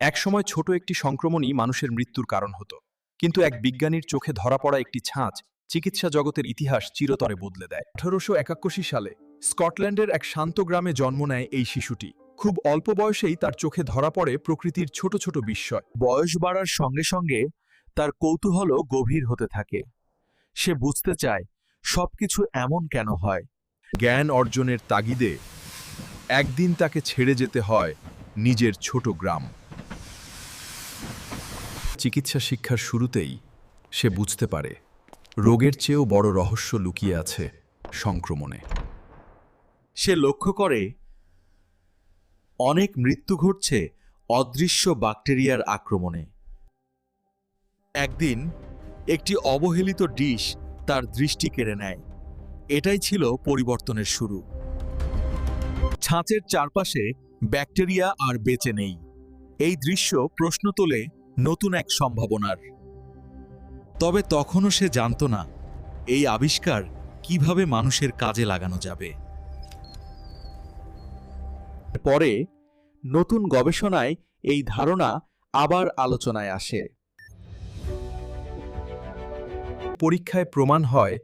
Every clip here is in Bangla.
একসময় ছোট একটি সংক্রমণই মানুষের মৃত্যুর কারণ হতো, কিন্তু এক বিজ্ঞানীর চোখে ধরা পড়া একটি ছাঁচ চিকিৎসা জগতের ইতিহাস চিরতরে বদলে দেয়। 1881 সালে স্কটল্যান্ডের এক শান্ত গ্রামে জন্ম নেয় এই শিশুটি। খুব অল্প বয়সেই তার চোখে ধরা পড়ে প্রকৃতির ছোট ছোট বিস্ময়। বয়স বাড়ার সঙ্গে সঙ্গে তার কৌতূহলও গভীর হতে থাকে। সে বুঝতে চায় সবকিছু এমন কেন হয়। জ্ঞান অর্জনের তাগিদে একদিন তাকে ছেড়ে যেতে হয় নিজের ছোট গ্রাম। চিকিৎসা শিক্ষার শুরুতেই সে বুঝতে পারে রোগের চেয়েও বড় রহস্য লুকিয়ে আছে সংক্রমণে। সে লক্ষ্য করে অনেক মৃত্যু ঘটছে অদৃশ্য ব্যাকটেরিয়ার আক্রমণে। একদিন একটি অবহেলিত ডিশ তার দৃষ্টি কেড়ে নেয়। এটাই ছিল পরিবর্তনের শুরু। ছাঁচের চারপাশে ব্যাকটেরিয়া আর বেঁচে নেই। এই দৃশ্য প্রশ্ন তোলে নতুন এক সম্ভাবনার। তবে তখনও সে জানত না এই আবিষ্কার কিভাবে মানুষের কাজে লাগানো যাবে। পরে নতুন গবেষণায় এই ধারণা আবার আলোচনায় আসে। পরীক্ষায় প্রমাণ হয়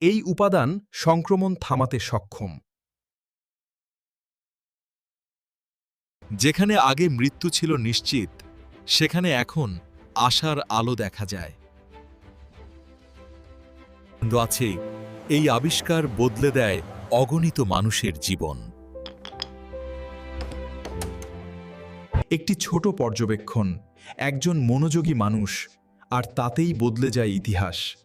এই উপাদান সংক্রমণ থামাতে সক্ষম। যেখানে আগে মৃত্যু ছিল নিশ্চিত, সেখানে এখন আশার আলো দেখা যায়। আছে এই আবিষ্কার বদলে দেয় অগণিত মানুষের জীবন। একটি ছোট পর্যবেক্ষণ, একজন মনোযোগী মানুষ, আর তাতেই বদলে যায় ইতিহাস।